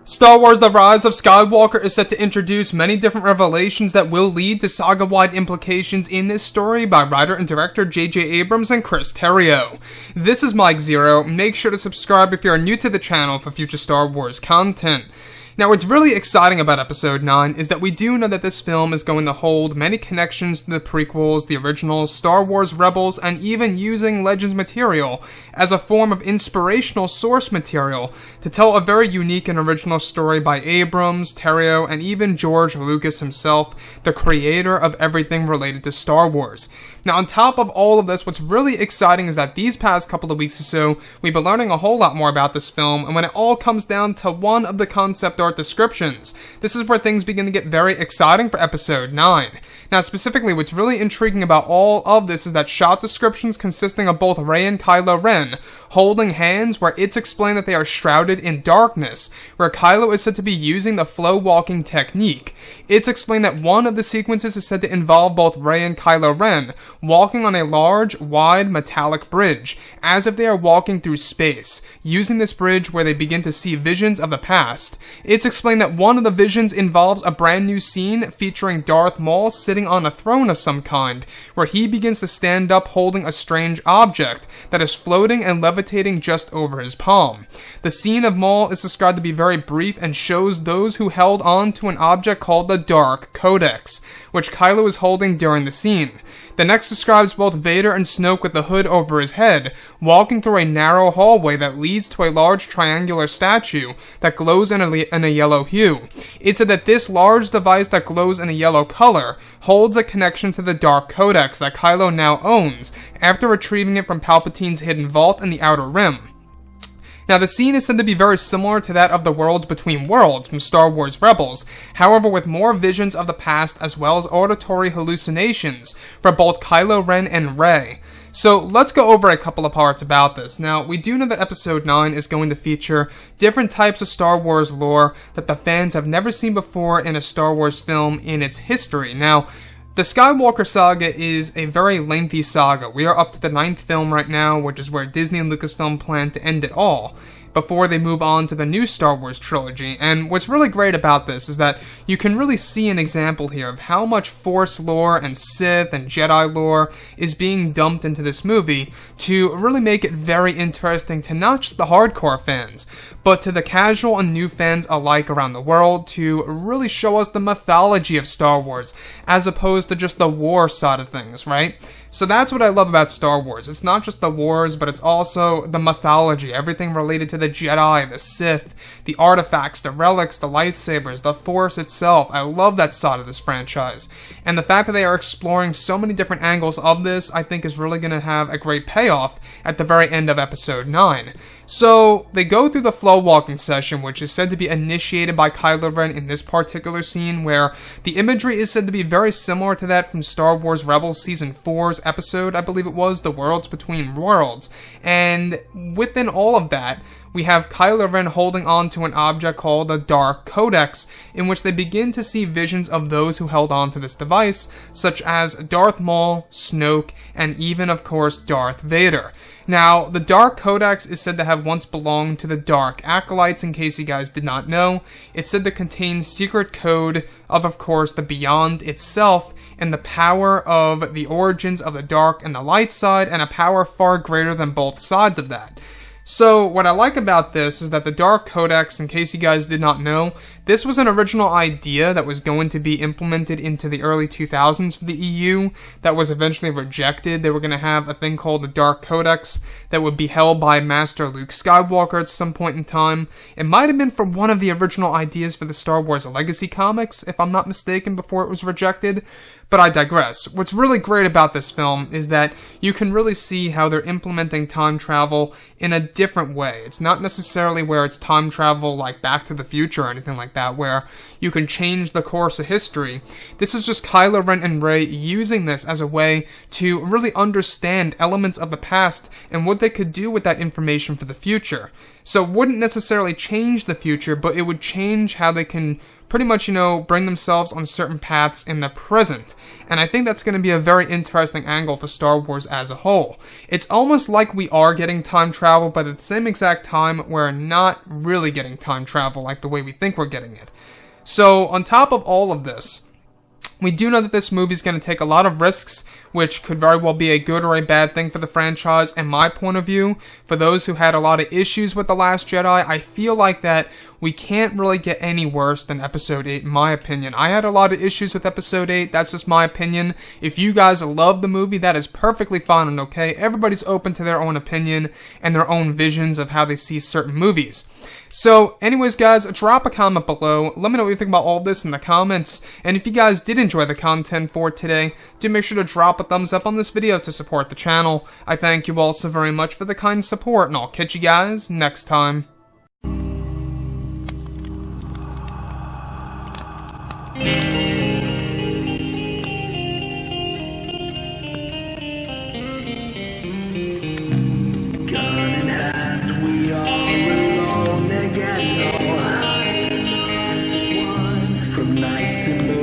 Star Wars The Rise of Skywalker is set to introduce many different revelations that will lead to saga-wide implications in this story by writer and director J.J. Abrams and Chris Terrio. This is Mike Zero. Make sure to subscribe if you are new to the channel for future Star Wars content. Now, what's really exciting about Episode 9 is that we do know that this film is going to hold many connections to the prequels, the originals, Star Wars Rebels, and even using Legends material as a form of inspirational source material to tell a very unique and original story by Abrams, Terrio, and even George Lucas himself, the creator of everything related to Star Wars. Now, on top of all of this, what's really exciting is that these past couple of weeks or so, we've been learning a whole lot more about this film, and when it all comes down to one of the concept art descriptions, this is where things begin to get very exciting for Episode 9. Now, specifically, what's really intriguing about all of this is that shot descriptions consisting of both Rey and Kylo Ren holding hands, where it's explained that they are shrouded in darkness, where Kylo is said to be using the flow walking technique. It's explained that one of the sequences is said to involve both Rey and Kylo Ren walking on a large, wide, metallic bridge, as if they are walking through space, using this bridge where they begin to see visions of the past. It's explained that one of the visions involves a brand new scene featuring Darth Maul sitting on a throne of some kind, where he begins to stand up holding a strange object that is floating and levitating just over his palm. The scene of Maul is described to be very brief and shows those who held on to an object called the Dark Codex, which Kylo is holding during the scene. The next describes both Vader and Snoke with the hood over his head, walking through a narrow hallway that leads to a large triangular statue that glows in a yellow hue. It said that this large device that glows in a yellow color holds a connection to the Dark Codex that Kylo now owns, after retrieving it from Palpatine's hidden vault in the Outer Rim. Now, the scene is said to be very similar to that of the Worlds Between Worlds from Star Wars Rebels, however with more visions of the past as well as auditory hallucinations for both Kylo Ren and Rey. So let's go over a couple of parts about this. Now, we do know that Episode 9 is going to feature different types of Star Wars lore that the fans have never seen before in a Star Wars film in its history. Now, the Skywalker saga is a very lengthy saga. We are up to the 9th film right now, which is where Disney and Lucasfilm plan to end it all, before they move on to the new Star Wars trilogy. And what's really great about this is that you can really see an example here of how much Force lore and Sith and Jedi lore is being dumped into this movie to really make it very interesting to not just the hardcore fans, but to the casual and new fans alike around the world, to really show us the mythology of Star Wars, as opposed to just the war side of things, right? So that's what I love about Star Wars. It's not just the wars, but it's also the mythology, everything related to the Jedi, the Sith, the artifacts, the relics, the lightsabers, the Force itself. I love that side of this franchise. And the fact that they are exploring so many different angles of this, I think is really going to have a great payoff at the very end of Episode 9. So, they go through the flow walking session, which is said to be initiated by Kylo Ren in this particular scene, where the imagery is said to be very similar to that from Star Wars Rebels Season 4's episode, I believe it was, The Worlds Between Worlds. And within all of that, we have Kylo Ren holding on to an object called the Dark Codex, in which they begin to see visions of those who held on to this device, such as Darth Maul, Snoke, and even, of course, Darth Vader. Now, the Dark Codex is said to have once belonged to the Dark Acolytes, in case you guys did not know. It's said to contain secret code of course, the Beyond itself, and the power of the origins of the dark and the light side, and a power far greater than both sides of that. So, what I like about this is that the Dark Codex, in case you guys did not know, this was an original idea that was going to be implemented into the early 2000s for the EU that was eventually rejected. They were going to have a thing called the Dark Codex that would be held by Master Luke Skywalker at some point in time. It might have been from one of the original ideas for the Star Wars Legacy comics, if I'm not mistaken, before it was rejected. But I digress. What's really great about this film is that you can really see how they're implementing time travel in a different way. It's not necessarily where it's time travel like Back to the Future or anything like that, where you can change the course of history. This is just Kylo Ren and Rey using this as a way to really understand elements of the past and what they could do with that information for the future. So it wouldn't necessarily change the future, but it would change how they can pretty much, bring themselves on certain paths in the present. And I think that's going to be a very interesting angle for Star Wars as a whole. It's almost like we are getting time travel, but at the same exact time, we're not really getting time travel like the way we think we're getting it. So, on top of all of this, we do know that this movie is going to take a lot of risks, which could very well be a good or a bad thing for the franchise. In my point of view, for those who had a lot of issues with The Last Jedi, I feel like that we can't really get any worse than Episode 8, in my opinion. I had a lot of issues with Episode 8, that's just my opinion. If you guys love the movie, that is perfectly fine and okay. Everybody's open to their own opinion and their own visions of how they see certain movies. So, anyways guys, drop a comment below, let me know what you think about all this in the comments, and if you guys did enjoy the content for today, do make sure to drop a thumbs up on this video to support the channel. I thank you all so very much for the kind support, and I'll catch you guys next time. Gun in hand, we are alone again. No, I'm not the one from night to morning.